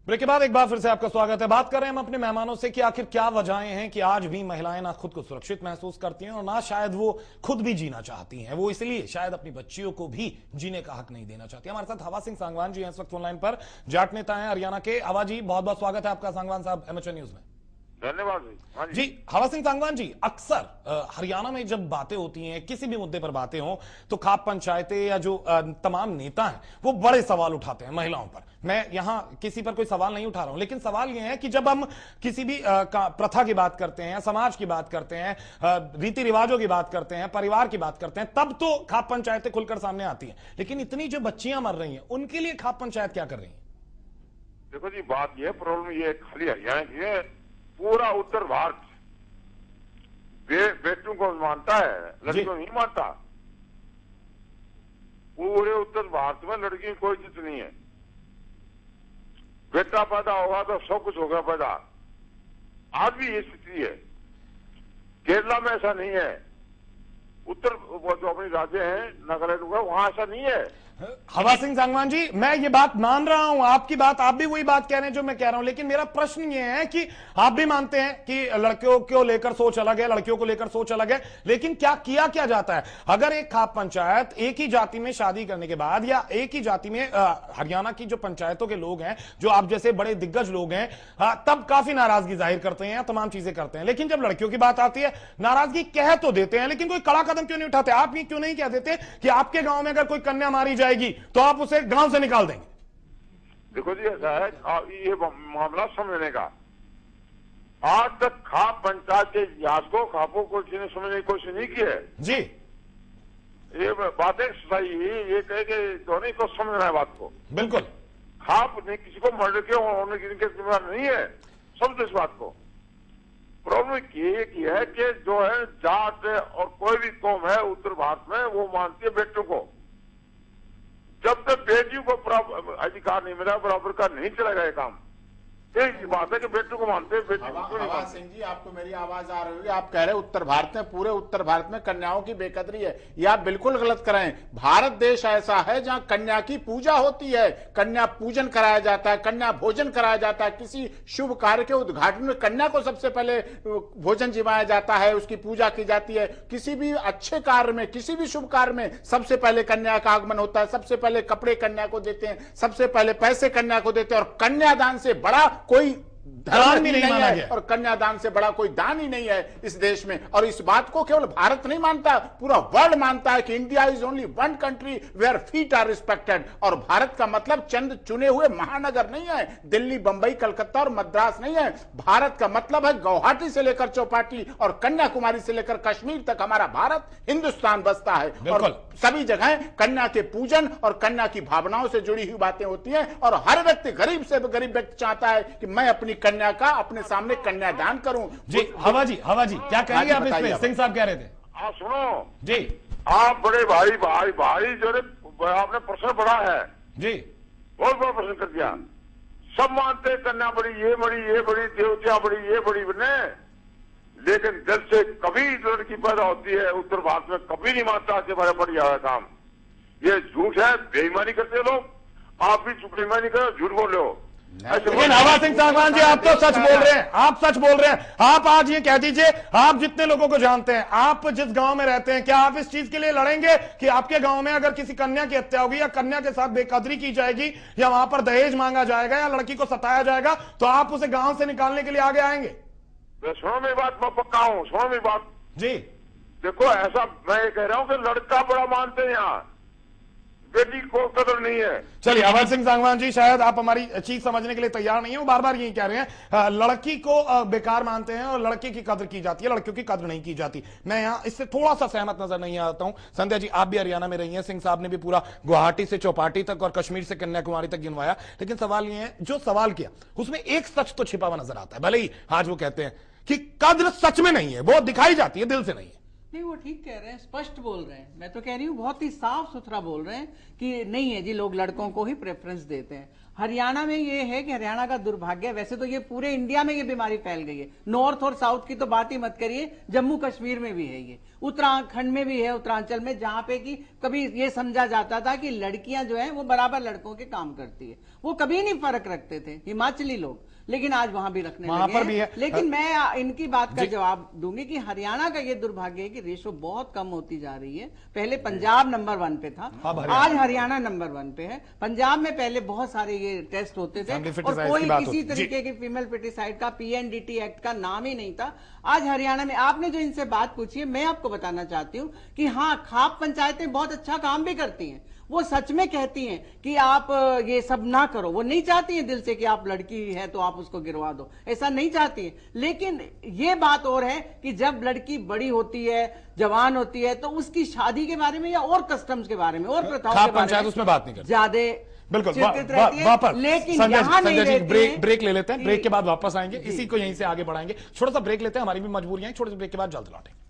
Break के बाद एक बार फिर से आपका स्वागत है। बात कर रहे हैं हम अपने मेहमानों से कि आखिर क्या वजहें हैं कि आज भी महिलाएं ना खुद को सुरक्षित महसूस करती हैं और ना शायद वो खुद भी जीना चाहती हैं। वो इसलिए शायद अपनी बच्चियों को भी जीने का हक नहीं देना चाहती। हमारे साथ हवा सिंह सांगवान जी हैं इस वक्त फोनलाइन पर, जाट नेता हैं हरियाणा के। हवा जी, बहुत बहुत स्वागत है आपका सांगवान साहब एमएचए न्यूज में। धन्यवाद जी। हवा सिंह सांगवान जी, अक्सर हरियाणा में जब बातें होती हैं, किसी भी मुद्दे पर बातें हो, तो खाप पंचायतें या जो तमाम नेता हैं वो बड़े सवाल उठाते हैं महिलाओं पर। मैं यहां किसी पर कोई सवाल नहीं उठा रहा हूं, लेकिन सवाल यह है कि जब हम किसी भी प्रथा की बात करते हैं, समाज की बात करते हैं, रीति रिवाजों की बात करते हैं, परिवार की बात करते हैं, तब तो खाप पंचायतें खुलकर सामने आती हैं। लेकिन इतनी जो बच्चियां मर रही हैं उनके लिए खाप पंचायत क्या कर रही है? देखो जी, बात यह प्रॉब्लम ये खाली हरियाणा की है, पूरा उत्तर भारत बेटों को मानता है, लड़कियों को नहीं मानता। पूरे उत्तर भारत में लड़की की कोई इज्जत नहीं है। बेटा पैदा होगा तो सब कुछ होगा पैदा। आज भी ये स्थिति है। केरला में ऐसा नहीं है, उत्तर जो अपने राज्य हैं नागालैंड का, वहां ऐसा नहीं है। हवा सिंह सांगवान जी, मैं ये बात मान रहा हूं, आपकी बात, आप भी वही बात कह रहे हैं जो मैं कह रहा हूं, लेकिन मेरा प्रश्न ये है कि आप भी मानते हैं कि लड़कियों को लेकर सोच अलग है, लड़कियों को लेकर सोच अलग है, लेकिन क्या किया जाता है? अगर एक खाप पंचायत एक ही जाति में शादी करने के बाद या एक ही जाति में हरियाणा की जो पंचायतों के लोग हैं, जो आप जैसे बड़े दिग्गज लोग हैं, तब काफी नाराजगी जाहिर करते हैं, तमाम चीजें करते हैं, लेकिन जब लड़कियों की बात आती है नाराजगी कह तो देते हैं, लेकिन कोई कड़ा कदम क्यों नहीं उठाते? आप ये क्यों नहीं कह देते कि आपके गांव में अगर कोई कन्या मारी जाएगी तो आप उसे गांव से निकाल देंगे? देखो जी, ऐसा है, ये मामला समझने का। आज तक खाप पंचायत के इतिहास को, खापों को किसी ने समझने की कोशिश नहीं की है जी। ये बातें सही, ये कहे कि धोनी को समझना है बात को। बिल्कुल। खाप ने किसी को मर्डर किया होने की जिम्मेदार नहीं है, समझो इस बात को। प्रॉब्लम ये है कि जो है जाट और कोई भी कौम है उत्तर भारत में, वो मानती है बेटों को। जब तक बेटियों को अधिकार नहीं मिला, बराबर का नहीं चलेगा ये काम। एक बात है कि बेटों को मानते हैं, बेटी को क्यों नहीं मानते? सिंह जी, आपको मेरी आवाज आ रही होगी। आप कह रहे हैं उत्तर भारत में, पूरे उत्तर भारत में कन्याओं की बेकदरी है। ये आप बिल्कुल गलत कर रहे हैं। भारत देश ऐसा है जहां कन्या की पूजा होती है, कन्या पूजन कराया जाता है, कन्या भोजन कराया जाता है। किसी शुभ कार्य के उद्घाटन में कन्या को सबसे पहले भोजन जिमाया जाता है, उसकी पूजा की जाती है। किसी भी अच्छे कार्य में, किसी भी शुभ कार्य में सबसे पहले कन्या का आगमन होता है। सबसे पहले कपड़े कन्या को देते हैं, सबसे पहले पैसे कन्या को देते हैं, और कन्यादान से बड़ा कोई धर्म भी नहीं है और कन्यादान से बड़ा कोई दान ही नहीं है इस देश में। और इस बात को केवल भारत नहीं मानता, पूरा वर्ल्ड मानता है कि India is only one country where feet are respected. और भारत का मतलब चंद चुने हुए महानगर नहीं है, दिल्ली, बंबई, कलकत्ता और मद्रास नहीं है। भारत का मतलब है गुवाहाटी से लेकर चौपाटी और कन्याकुमारी से लेकर कश्मीर तक हमारा भारत, हिंदुस्तान बसता है। और सभी जगह कन्या के पूजन और कन्या की भावनाओं से जुड़ी हुई बातें होती हैं। और हर व्यक्ति, गरीब से गरीब व्यक्ति चाहता है कि मैं अपनी कन्या का अपने सामने कन्यादान करूं। जी हवा जी, क्या कहेंगे आप इस पे? सिंह साहब कह रहे थे। हाँ सुनो जी, आप बड़े भाई जो आपने प्रश्न पढ़ा है जी, बहुत बड़ा प्रश्न कर दिया। सब मानते हैं कन्या बड़ी, ये बड़ी, देवतियां बड़ी, ये बड़ी बने, लेकिन दिल से कभी लड़की पैदा होती है उत्तर भारत में, कभी नहीं मानता कि बड़ा बढ़िया है काम। ये झूठ है, बेईमानी करते लोग। आप भी बेईमानी करो, झूठ बोल हो। लेकिन हवा सिंह सांगवान जी, आप तो सच बोल रहे हैं, आप सच बोल रहे हैं। आप आज ये कह दीजिए, आप जितने लोगों को जानते हैं, आप जिस गांव में रहते हैं, क्या आप इस चीज के लिए लड़ेंगे कि आपके गांव में अगर किसी कन्या की हत्या होगी या कन्या के साथ बेकदरी की जाएगी या वहां पर दहेज मांगा जाएगा या लड़की को सताया जाएगा, तो आप उसे गांव से निकालने के लिए आगे आएंगे? सुनो मेरी बात, मैं पक्का हूँ, सुनो मेरी बात जी। देखो, ऐसा मैं ये कह रहा हूँ कि लड़का बड़ा मानते हैं यहाँ, बेटी को कदर नहीं है। चलिए, हवा सिंह सांगवान जी, शायद आप हमारी चीज समझने के लिए तैयार नहीं है। वो बार बार यही कह रहे हैं लड़की को बेकार मानते हैं और लड़के की कद्र की जाती है, लड़कियों की कद्र नहीं की जाती। मैं यहाँ इससे थोड़ा सा सहमत नजर नहीं आता हूं। संध्या जी, आप भी हरियाणा में रही हैं, सिंह साहब ने भी पूरा गुवाहाटी से चौपाटी तक और कश्मीर से कन्याकुमारी तक गिनवाया, लेकिन सवाल ये है, जो सवाल किया उसमें एक सच तो छिपा हुआ नजर आता है। भले ही आज वो कहते हैं कि कद्र सच में नहीं है, वो दिखाई जाती है, दिल से नहीं है। नहीं, वो ठीक कह रहे हैं, स्पष्ट बोल रहे हैं। मैं तो कह रही हूँ बहुत ही साफ सुथरा बोल रहे हैं कि नहीं है जी, लोग लड़कों को ही प्रेफरेंस देते हैं। हरियाणा में ये है कि हरियाणा का दुर्भाग्य है, वैसे तो ये पूरे इंडिया में ये बीमारी फैल गई है। नॉर्थ और साउथ की तो बात ही मत करिए, जम्मू कश्मीर में भी है ये, उत्तराखंड में भी है, उत्तरांचल में, जहां पे कि कभी ये समझा जाता था कि लड़कियां जो है वो बराबर लड़कों के काम करती है, वो कभी नहीं फर्क रखते थे हिमाचली लोग, लेकिन आज वहां भी रखने वहां लगे पर हैं। भी है। लेकिन मैं इनकी बात का जवाब दूंगी कि हरियाणा का ये दुर्भाग्य है कि रेशो बहुत कम होती जा रही है। पहले पंजाब नंबर 1 पे था, आज हरियाणा नंबर 1 पे है। पंजाब में पहले बहुत सारे ये टेस्ट होते थे और कोई किसी तरीके की फीमेल पेटिसाइड का PNDT एक्ट का नाम ही नहीं था। आज हरियाणा में, आपने जो इनसे बात पूछी है, मैं आपको बताना चाहती हूँ कि हाँ, खाप पंचायतें बहुत अच्छा काम भी करती हैं, वो सच में कहती हैं कि आप ये सब ना करो, वो नहीं चाहती हैं दिल से कि आप लड़की है तो आप उसको गिरवा दो, ऐसा नहीं चाहती हैं। लेकिन ये बात और है कि जब लड़की बड़ी होती है, जवान होती है, तो उसकी शादी के बारे में या और कस्टम्स के बारे में और प्रथाओं के बारे में उसमें बात नहीं करती ज्यादा बिल्कुल। वापस, लेकिन संजय जी ब्रेक ले लेते हैं, ब्रेक के बाद वापस आएंगे, इसी को यहीं से आगे बढ़ाएंगे। छोटा सा ब्रेक लेते हैं, हमारी भी मजबूरियां हैं, छोटे से ब्रेक के बाद जल्द लौटेंगे।